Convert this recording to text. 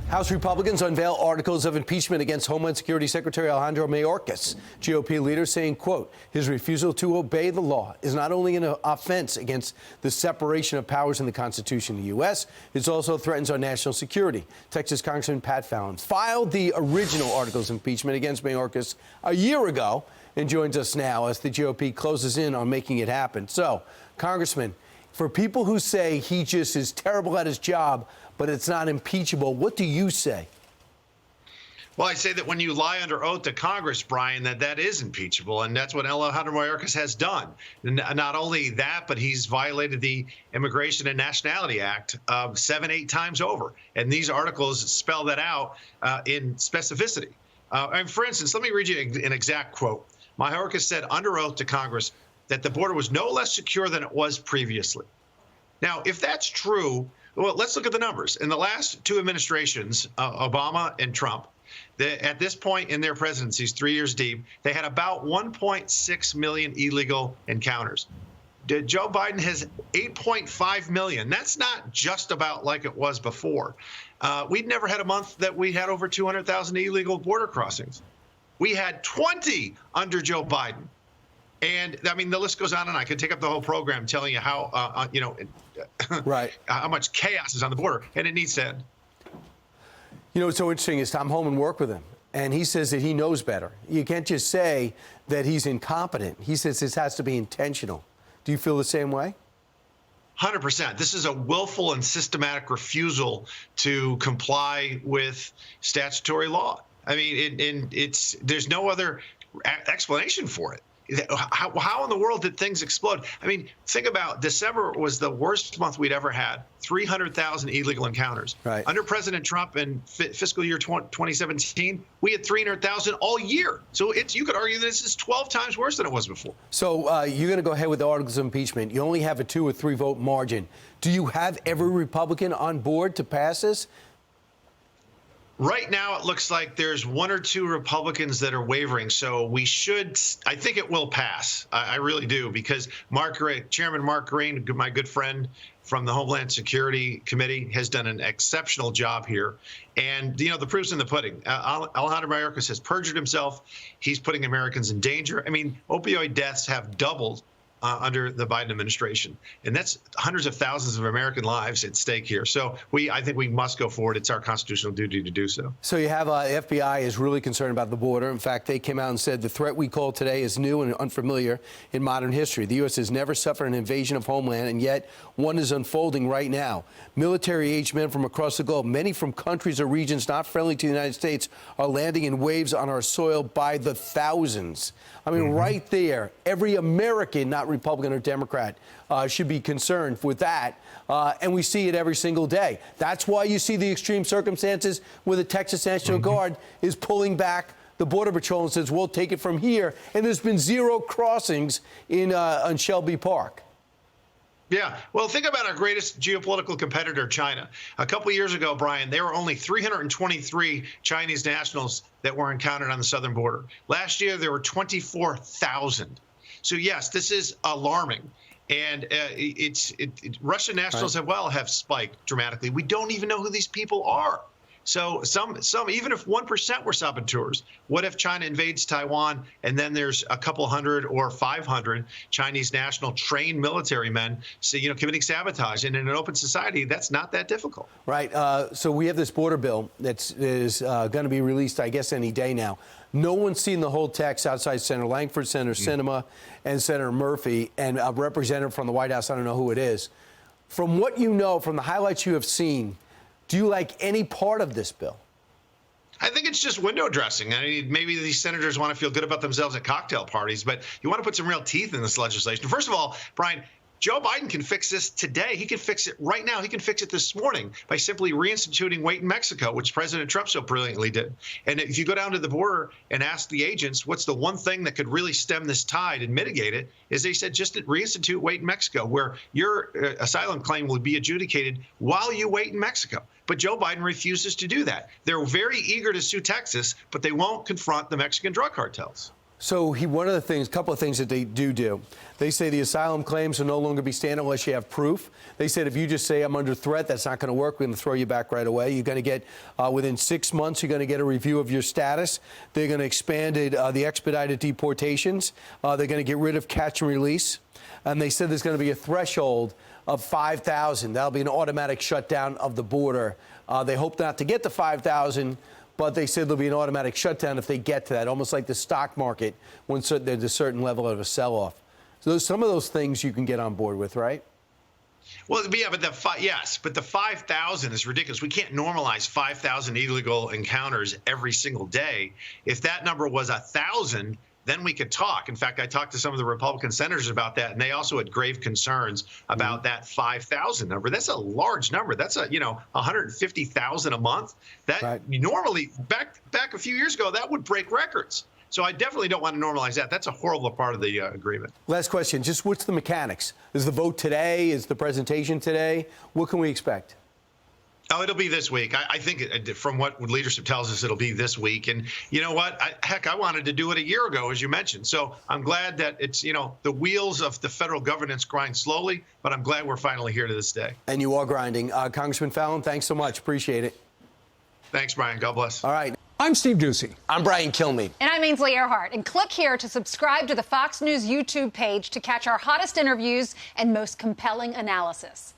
House Republicans unveil articles of impeachment against Homeland Security Secretary Alejandro Mayorkas. GOP leaders saying, quote, his refusal to obey the law is not only an offense against the separation of powers in the Constitution of the U.S., it also threatens our national security. Texas Congressman Pat Fallon filed the original articles of impeachment against Mayorkas a year ago and joins us now as the GOP closes in on making it happen. So, Congressman, for people who say he just is terrible at his job, but it's not impeachable, what do you say? Well, I say that when you lie under oath to Congress, Brian, that is impeachable, and that's what Alejandro Mayorkas has done. And not only that, but he's violated the Immigration and Nationality Act 7-8 times over. And these articles spell that out in specificity. And for instance, let me read you an exact quote. Mayorkas said under oath to Congress that the border was no less secure than it was previously. Now, if that's true, well, let's look at the numbers. In the last two administrations, Obama and Trump, at this point in their presidencies, 3 years deep, they had about 1.6 million illegal encounters. Joe Biden has 8.5 million. That's not just about like it was before. We'd never had a month that we had over 200,000 illegal border crossings. We had 20 under Joe Biden. And I mean, the list goes on, and I could take up the whole program telling you how, right, how much chaos is on the border, and it needs to end. You know, what's so interesting is I'm home and work with him, and he says that he knows better. You can't just say that he's incompetent. He says this has to be intentional. Do you feel the same way? 100%. This is a willful and systematic refusal to comply with statutory law. I mean, there's no other explanation for it. How in the world did things explode? I mean, think about December was the worst month we'd ever had, 300,000 illegal encounters. Right. Under President Trump in fiscal year 2017, we had 300,000 all year. So you could argue that this is 12 times worse than it was before. So you're going to go ahead with the articles of impeachment. You only have a 2 or 3 vote margin. Do you have every Republican on board to pass this? Right now, it looks like there's 1 or 2 Republicans that are wavering. So I think it will pass. I really do, because Chairman Mark Green, my good friend from the Homeland Security Committee, has done an exceptional job here. And, the proof's in the pudding. Alejandro Mayorkas has perjured himself. He's putting Americans in danger. I mean, opioid deaths have doubled under the Biden administration. And that's hundreds of thousands of American lives at stake here. So I think we must go forward. It's our constitutional duty to do so. So you have the FBI is really concerned about the border. In fact, they came out and said the threat we call today is new and unfamiliar in modern history. The U.S. has never suffered an invasion of homeland, and yet one is unfolding right now. Military-aged men from across the globe, many from countries or regions not friendly to the United States, are landing in waves on our soil by the thousands. I mean, right there, every American, not Republican or Democrat, should be concerned with that. And we see it every single day. That's why you see the extreme circumstances where the Texas National Guard is pulling back the Border Patrol and says, we'll take it from here. And there's been 0 crossings on Shelby Park. Yeah. Well, think about our greatest geopolitical competitor, China. A couple of years ago, Brian, there were only 323 Chinese nationals that were encountered on the southern border. Last year, there were 24,000. So, yes, this is alarming. And Russian nationals have spiked dramatically. We don't even know who these people are. So some even if 1% were saboteurs, what if China invades Taiwan and then there's a couple hundred or 500 Chinese national trained military men, committing sabotage? And in an open society, that's not that difficult. Right. So we have this border bill that is going to be released, I guess, any day now. No one's seen the whole text outside Senator Langford, Senator Sinema, and Senator Murphy, and a representative from the White House. I don't know who it is. From what you know, from the highlights you have seen, do you like any part of this bill? I think it's just window dressing. I mean, maybe these senators want to feel good about themselves at cocktail parties, but you want to put some real teeth in this legislation. First of all, Brian, Joe Biden can fix this today. He can fix it right now. He can fix it this morning by simply reinstituting Wait in Mexico, which President Trump so brilliantly did. And if you go down to the border and ask the agents what's the one thing that could really stem this tide and mitigate it, is they said just reinstitute Wait in Mexico, where your asylum claim will be adjudicated while you wait in Mexico. But Joe Biden refuses to do that. They're very eager to sue Texas, but they won't confront the Mexican drug cartels. So one of the things, a couple of things that they do. They say the asylum claims will no longer be standard unless you have proof. They said if you just say I'm under threat, that's not going to work. We're going to throw you back right away. You're going to get, within 6 months, you're going to get a review of your status. They're going to expand the expedited deportations. They're going to get rid of catch and release. And they said there's going to be a threshold of 5,000. That'll be an automatic shutdown of the border. They hope not to get to 5,000. But they said there'll be an automatic shutdown if they get to that, almost like the stock market when there's a certain level of a sell-off. So some of those things you can get on board with, right? Well, yeah, but the 5,000 is ridiculous. We can't normalize 5,000 illegal encounters every single day. If that number was 1,000, then we could talk. In fact, I talked to some of the Republican senators about that, and they also had grave concerns about that 5,000 number. That's a large number. That's 150,000 a month. That right. Normally back a few years ago, that would break records. So I definitely don't want to normalize that. That's a horrible part of the agreement. Last question. Just what's the mechanics? Is the vote today? Is the presentation today? What can we expect? Oh, it'll be this week. I think from what leadership tells us, it'll be this week. And you know what? Heck, I wanted to do it a year ago, as you mentioned. So I'm glad that it's, the wheels of the federal governance grind slowly, but I'm glad we're finally here to this day. And you are grinding. Congressman Fallon, thanks so much. Appreciate it. Thanks, Brian. God bless. All right. I'm Steve Ducey. I'm Brian Kilmeade. And I'm Ainsley Earhart. And click here to subscribe to the Fox News YouTube page to catch our hottest interviews and most compelling analysis.